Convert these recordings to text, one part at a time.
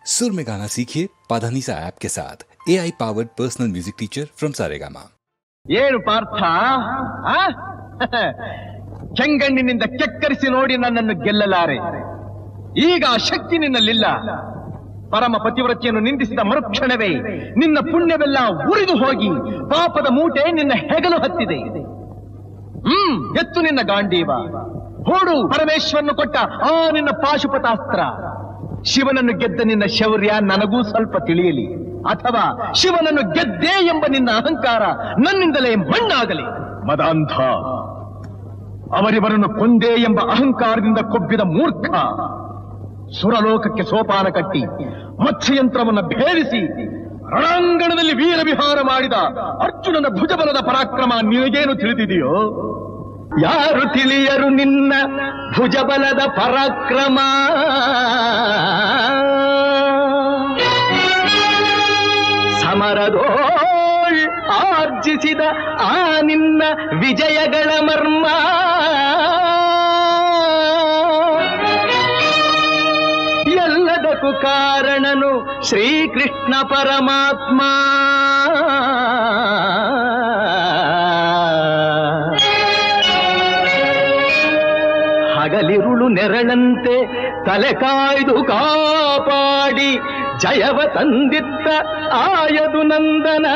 सुर में गाना सीखिए पाधानीसा ऐप के साथ AI powered personal music teacher from Saregama. ಏನು ಪಾರ್ಥ ಕೆಂಗಣ್ಣಿನಿಂದ ಕೆಕ್ಕರಿಸಿ ನೋಡಿ ನನ್ನನ್ನು ಗೆಲ್ಲಲಾರೆ. ಈಗ ಆ ಶಕ್ತಿ ನಿನ್ನಲ್ಲಿಲ್ಲ. ಪರಮ ಪತಿವ್ರತಿಯನ್ನು ನಿಂದಿಸಿದ ಮರುಕ್ಷಣವೇ ನಿನ್ನ ಪುಣ್ಯವೆಲ್ಲ ಉರಿದು ಹೋಗಿ ಪಾಪದ ಮೂಟೆ ನಿನ್ನ ಹೆಗಲು ಹತ್ತಿದೆ. ಎತ್ತು ನಿನ್ನ ಗಾಂಡೀವ, ಹೂಡು ಪರಮೇಶ್ವರನು ಕೊಟ್ಟ ಆ ನಿನ್ನ ಪಾಶುಪತಾಸ್ತ್ರ. ಶಿವನನ್ನು ಗೆದ್ದ ನಿನ್ನ ಶೌರ್ಯ ನನಗೂ ಸ್ವಲ್ಪ ತಿಳಿಯಲಿ, ಅಥವಾ ಶಿವನನ್ನು ಗೆದ್ದೆ ಎಂಬ ನಿನ್ನ ಅಹಂಕಾರ ನನ್ನಿಂದಲೇ ಮಣ್ಣಾಗಲಿ. ಮದಾಂಧ, ಅವರಿವರನ್ನು ಕೊಂದೆ ಎಂಬ ಅಹಂಕಾರದಿಂದ ಕೊಬ್ಬಿದ ಮೂರ್ಖ, ಸುರಲೋಕಕ್ಕೆ ಸೋಪಾನ ಕಟ್ಟಿ ಮತ್ಸ್ಯಯಂತ್ರವನ್ನು ಭೇದಿಸಿ ರಣಾಂಗಣದಲ್ಲಿ ವೀರ ವಿಹಾರ ಮಾಡಿದ ಅರ್ಜುನನ ಭುಜಬಲದ ಪರಾಕ್ರಮ ನಿನಗೇನು ತಿಳಿದಿದೆಯೋ? ಯಾರು ತಿಳಿಯರು ನಿನ್ನ ಭುಜಬಲದ ಪರಾಕ್ರಮ? ಸಮರದೋಳ್ ಆರ್ಜಿಸಿದ ಆ ನಿನ್ನ ವಿಜಯಗಳ ಮರ್ಮ ಎಲ್ಲದಕ್ಕೂ ಕಾರಣನು ಶ್ರೀಕೃಷ್ಣ ಪರಮಾತ್ಮ. ಹಗಲಿರುಳು ನೆರಳಂತೆ ತಲೆ ಕಾಯ್ದು ಕಾಪಾಡಿ ಜಯವ ತಂದಿತ್ತ ಆಯದು ನಂದನ.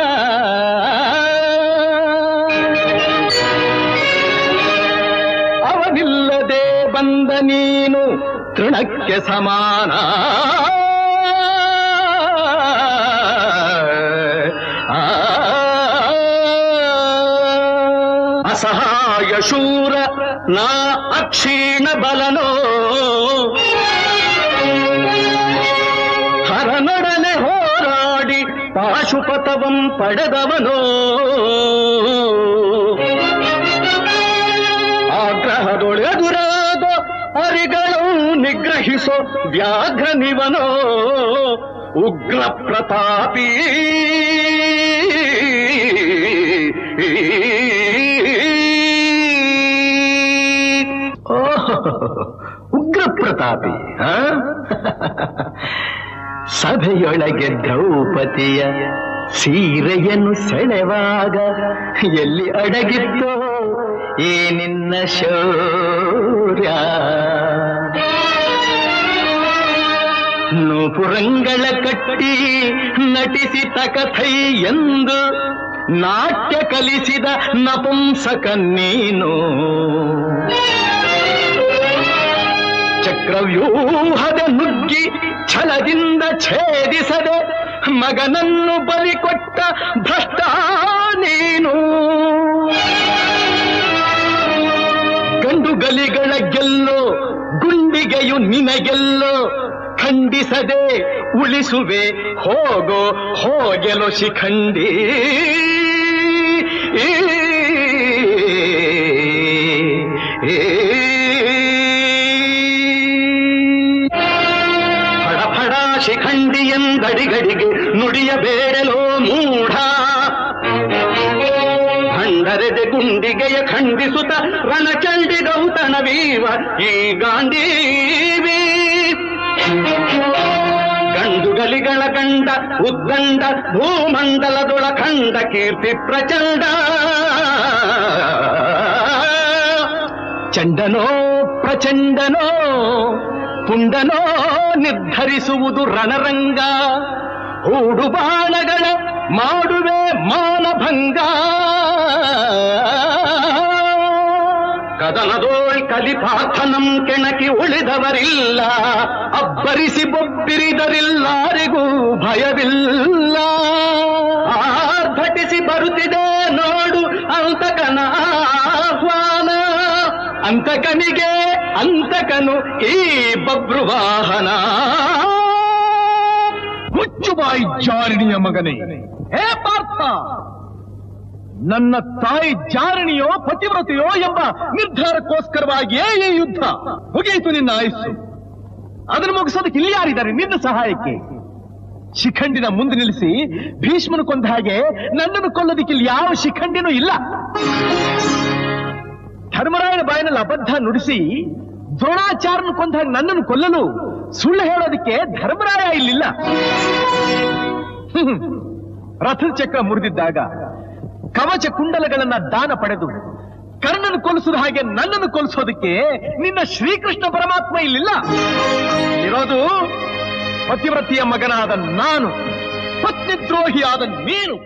ಅವನಿಲ್ಲದೆ ಬಂದ ನೀನು ತೃಣಕ್ಕೆ ಸಮಾನ. ಅಸಹಾಯ ಶೂರ ನಾ ಅಕ್ಷೀಣ ಬಲನೋ, ಹರನೊಡನೆ ಹೋರಾಡಿ ಪಾಶುಪತವಂ ಪಡೆದವನೋ. ಆಗ್ರಹದೊಳೆದುರಾದ ಅರಿಗಳು ನಿಗ್ರಹಿಸೋ ವ್ಯಾಘ್ರನಿವನೋ. ಉಗ್ರ ಪ್ರತಾಪಿ ಉಗ್ರ ಪ್ರತಾಪಿ. ಸಭೆಯೊಳಗೆ ದ್ರೌಪದಿಯ ಸೀರೆಯನ್ನು ಸೆಳೆವಾಗ ಎಲ್ಲಿ ಅಡಗಿತ್ತೋ ಈ ನಿನ್ನ ಶೌರ್ಯ? ನೂಪುರಂಗಳ ಕಟ್ಟಿ ನಟಿಸಿ ತಕಥೈ ಎಂದು ನಾಟ್ಯ ಕಲಿಸಿದ ನಪುಂಸಕ ನೀನು. ಚಕ್ರವ್ಯೂಹದ ನುಗ್ಗಿ ಛಲದಿಂದ ಛೇದಿಸದೆ ಮಗನನ್ನು ಬಲಿ ಕೊಟ್ಟ ಭ್ರಷ್ಟ ನೀನು. ಗಂಡುಗಲಿಗಳ ಗೆಲ್ಲೋ ಗುಂಡಿಗೆಯು ನಿನಗೆಲ್ಲೋ, ಖಂಡಿಸದೆ ಉಳಿಸುವೆ ಹೋಗೋ ಹೋಗೆಲೋ ಶಿಖಂಡಿ. ಫಡಫಡ ಶಿಖಂಡಿ ಎಂದಡಿಗಡಿಗೆ ನುಡಿಯಬೇಡಲೋ ಮೂಢ. ಭಂಡರೆದೆ ಗುಂಡಿಗೆಯ ಖಂಡಿಸುತ್ತ ರಣಚಂಡಿ ಗೌತಣವೀವ ಈ ಗಾಂಡೀವಿ. ಗಂಡುಗಲಿಗಳ ಗಂಡ ಉದ್ದಂಡ ಭೂಮಂಡಲದೊಳ ಖಂಡ ಕೀರ್ತಿ ಪ್ರಚಂಡ. ಚಂಡನೋ ಪ್ರಚಂಡನೋ ಪುಂಡನೋ ನಿರ್ಧರಿಸುವುದು ರಣರಂಗ. ಹೂಡು ಬಾಣಗಳ ಮಾಡುವೆ ಮಾನಭಂಗ. ಕದನದೋಳ್ ಕಲಿಪಾರ್ಥನಂ ಕೆಣಕಿ ಉಳಿದವರಿಲ್ಲ. ಅಬ್ಬರಿಸಿ ಬೊಬ್ಬಿರಿದರಿಲ್ಲಾರಿಗೂ ಭಯವಿಲ್ಲ. ಆರ್ಭಟಿಸಿ ಬರುತ್ತಿದೆ ನೋಡು ಅಂತಕನ ಆಹ್ವಾನ. ಅಂತಕನಿಗೆ ಅಂತಕನು ಈ ಬಬ್ರುವಾಹನ. ಮುಚ್ಚುಬಾಯಿ ಜಾರಿಣಿಯ ಮಗನೇ, ಹೇ ಪಾರ್ಥ, ನನ್ನ ತಾಯಿ ಜಾರಣಿಯೋ ಪತಿವ್ರತೆಯೋ ಎಂಬ ನಿರ್ಧಾರಕ್ಕೋಸ್ಕರವಾಗಿಯೇ ಈ ಯುದ್ಧ. ಮುಗಿಯಿತು ನಿನ್ನ ಆಯುಸ್ಸು. ಅದನ್ನು ಮುಗಿಸೋದಕ್ಕೆ ಇಲ್ಲಿ ಯಾರಿದ್ದಾರೆ ನಿನ್ನ ಸಹಾಯಕ್ಕೆ? ಶಿಖಂಡಿನ ಮುಂದೆ ನಿಲ್ಲಿಸಿ ಭೀಷ್ಮನು ಕೊಂದ ಹಾಗೆ ನನ್ನನ್ನು ಕೊಲ್ಲೋದಕ್ಕೆ ಇಲ್ಲಿ ಯಾವ ಶಿಖಂಡಿನೂ ಇಲ್ಲ. ಧರ್ಮರಾಯನ ಬಾಯಿನಲ್ಲಿ ಅಬದ್ಧ ನುಡಿಸಿ ದ್ರೋಣಾಚಾರ್ಯನ ಕೊಂದಾಗ ನನ್ನನ್ನು ಕೊಲ್ಲಲು ಸುಳ್ಳು ಹೇಳೋದಕ್ಕೆ ಧರ್ಮರಾಯ ಇಲ್ಲಿಲ್ಲ. ರಥದ ಚಕ್ರ ಮುರಿದಿದ್ದಾಗ ಕವಚ ಕುಂಡಲಗಳನ್ನ ದಾನ ಪಡೆದು ಕರ್ಣನ ಕೊಲಿಸಿದ ಹಾಗೆ ನನ್ನನ್ನು ಕೊಲಿಸೋದಕ್ಕೆ ನಿನ್ನ ಶ್ರೀಕೃಷ್ಣ ಪರಮಾತ್ಮ ಇಲ್ಲಿಲ್ಲ. ಇರೋದು ಪತಿವ್ರತಿಯ ಮಗನಾದ ನಾನು, ಪತ್ನಿದ್ರೋಹಿಯಾದ ನೀನು.